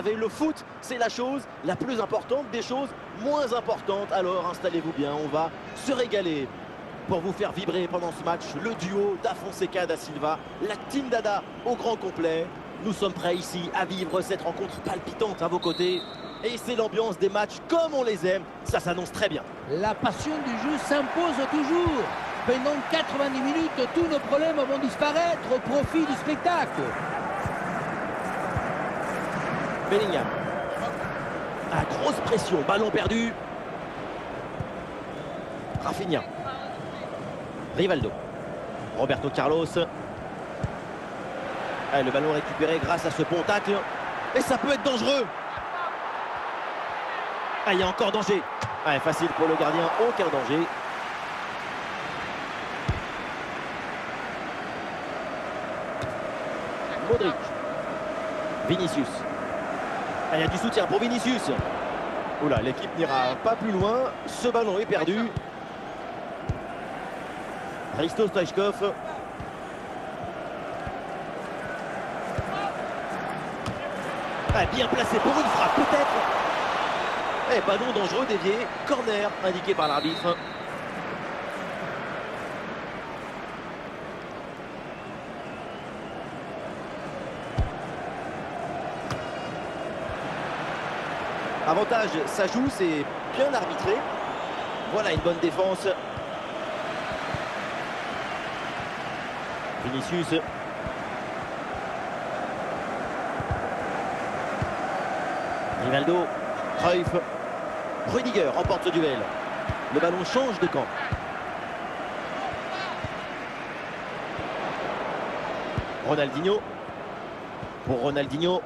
Le foot, c'est la chose la plus importante des choses moins importantes. Alors installez-vous bien, on va se régaler pour vous faire vibrer pendant ce match. Le duo da Fonseca, da Silva, la Team Dada au grand complet. Nous sommes prêts ici à vivre cette rencontre palpitante à vos côtés. Et c'est l'ambiance des matchs comme on les aime. Ça s'annonce très bien. La passion du jeu s'impose toujours. Pendant 90 minutes, tous nos problèmes vont disparaître au profit du spectacle. Bellingham. Ah, grosse pression, ballon perdu. Rafinha. Rivaldo. Roberto Carlos. Ah, le ballon récupéré grâce à ce bon tacle. Et ça peut être dangereux. Ah, il y a encore danger. Ah, facile pour le gardien, aucun danger. Modric. Vinicius. Ah, il y a du soutien pour Vinicius. Oula, l'équipe n'ira pas plus loin. Ce ballon est perdu. Hristo Stoichkov. Ah, bien placé pour une frappe, peut-être. Eh, ballon dangereux dévié. Corner indiqué par l'arbitre. Avantage, ça joue, c'est bien arbitré. Voilà une bonne défense. Vinicius. Rivaldo. Cruyff. Rudiger remporte ce duel. Le ballon change de camp. Ronaldinho. Pour Ronaldinho.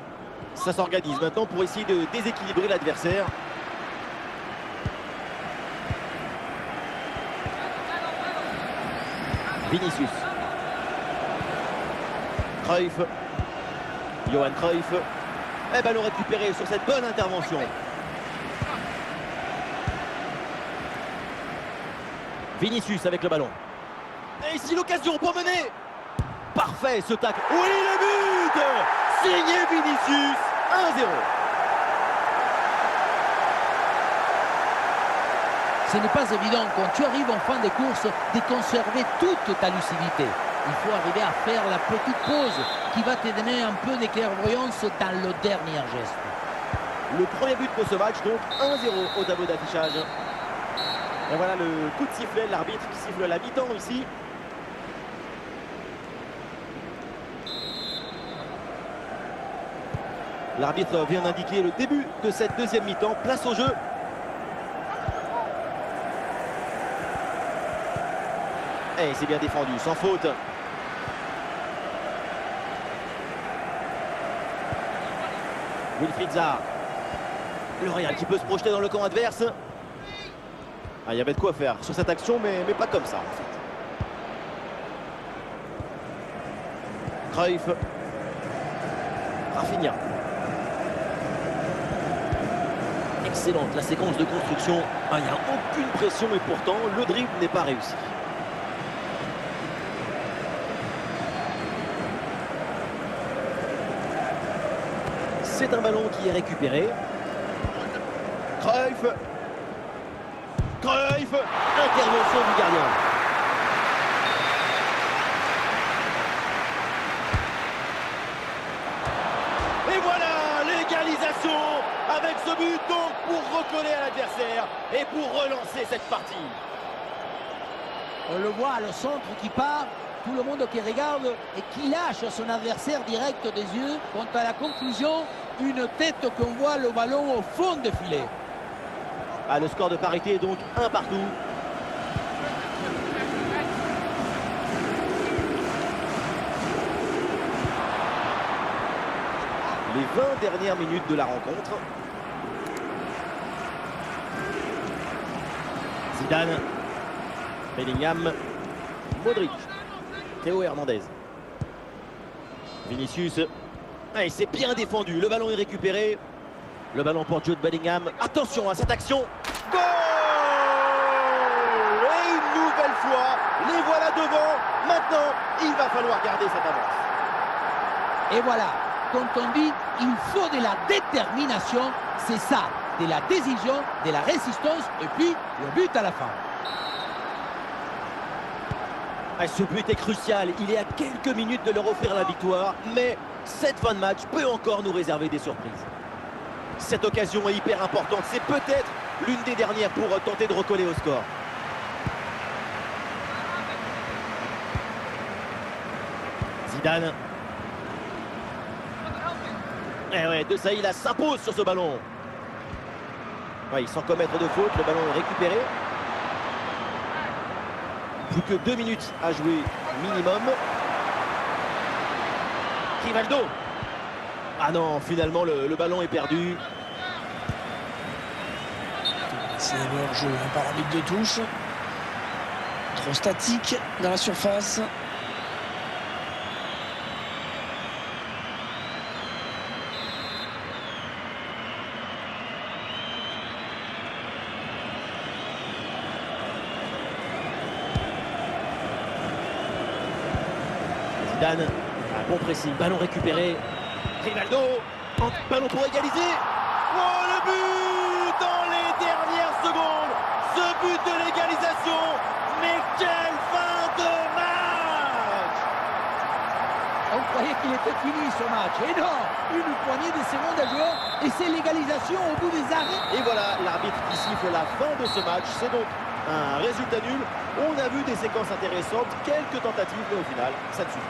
Ça s'organise maintenant pour essayer de déséquilibrer l'adversaire. Vinicius. Cruyff. Johan Cruyff. Et ballon récupéré sur cette bonne intervention. Vinicius avec le ballon. Et ici l'occasion pour mener. Parfait ce tacle. Oui, le but! Signé Vinicius. 1-0. Ce n'est pas évident quand tu arrives en fin de course de conserver toute ta lucidité. Il faut arriver à faire la petite pause qui va te donner un peu de clairvoyance dans le dernier geste. Le premier but pour ce match, donc 1-0 au tableau d'affichage. Et voilà le coup de sifflet, l'arbitre qui siffle la mi-temps ici. L'arbitre vient d'indiquer le début de cette deuxième mi-temps. Place au jeu. Et c'est bien défendu, sans faute. Wilfried Zaha. Le Real qui peut se projeter dans le camp adverse. Ah, il y avait de quoi faire sur cette action, mais pas comme ça en fait. Cruyff. Rafinha. Excellente la séquence de construction. Ah, il n'y a aucune pression, mais pourtant le dribble n'est pas réussi. C'est un ballon qui est récupéré. Cruyff. Cruyff. Intervention du gardien. Et voilà l'égalisation avec ce but donc pour recoller à l'adversaire et pour relancer cette partie. On le voit, le centre qui part, tout le monde qui regarde et qui lâche son adversaire direct des yeux. Quant à la conclusion, une tête qu'on voit le ballon au fond des filets. Ah, le score de parité est donc 1 partout. Les 20 dernières minutes de la rencontre. Zidane. Bellingham. Modric. Théo Hernandez. Vinicius. Ah, il s'est bien défendu. Le ballon est récupéré. Le ballon pour Jude Bellingham. Attention à cette action. Goal! Et une nouvelle fois, les voilà devant. Maintenant, il va falloir garder cette avance. Et voilà, quand on dit il faut de la détermination. C'est ça, de la décision, de la résistance et puis le but à la fin. Ce but est crucial, il est à quelques minutes de leur offrir la victoire, mais cette fin de match peut encore nous réserver des surprises. Cette occasion est hyper importante, c'est peut-être l'une des dernières pour tenter de recoller au score. Zidane. Et ouais, De Saïla s'impose sur ce ballon. Ouais, sans commettre de faute, le ballon est récupéré. Plus que 2 minutes à jouer minimum. Rivaldo. Ah non, finalement le ballon est perdu. C'est leur jeu par arbitre de touche. Trop statique dans la surface. Zidane, un bon pressing, ballon récupéré. Rivaldo, ballon pour égaliser. Oh, le but dans les dernières secondes. Ce but de l'égalisation. Mais quelle fin de match! On croyait qu'il était fini ce match. Et non, une poignée de secondes à jouer. Et c'est l'égalisation au bout des arrêts. Et voilà l'arbitre qui siffle la fin de ce match. C'est donc un résultat nul. On a vu des séquences intéressantes, quelques tentatives, mais au final, ça ne suffit pas.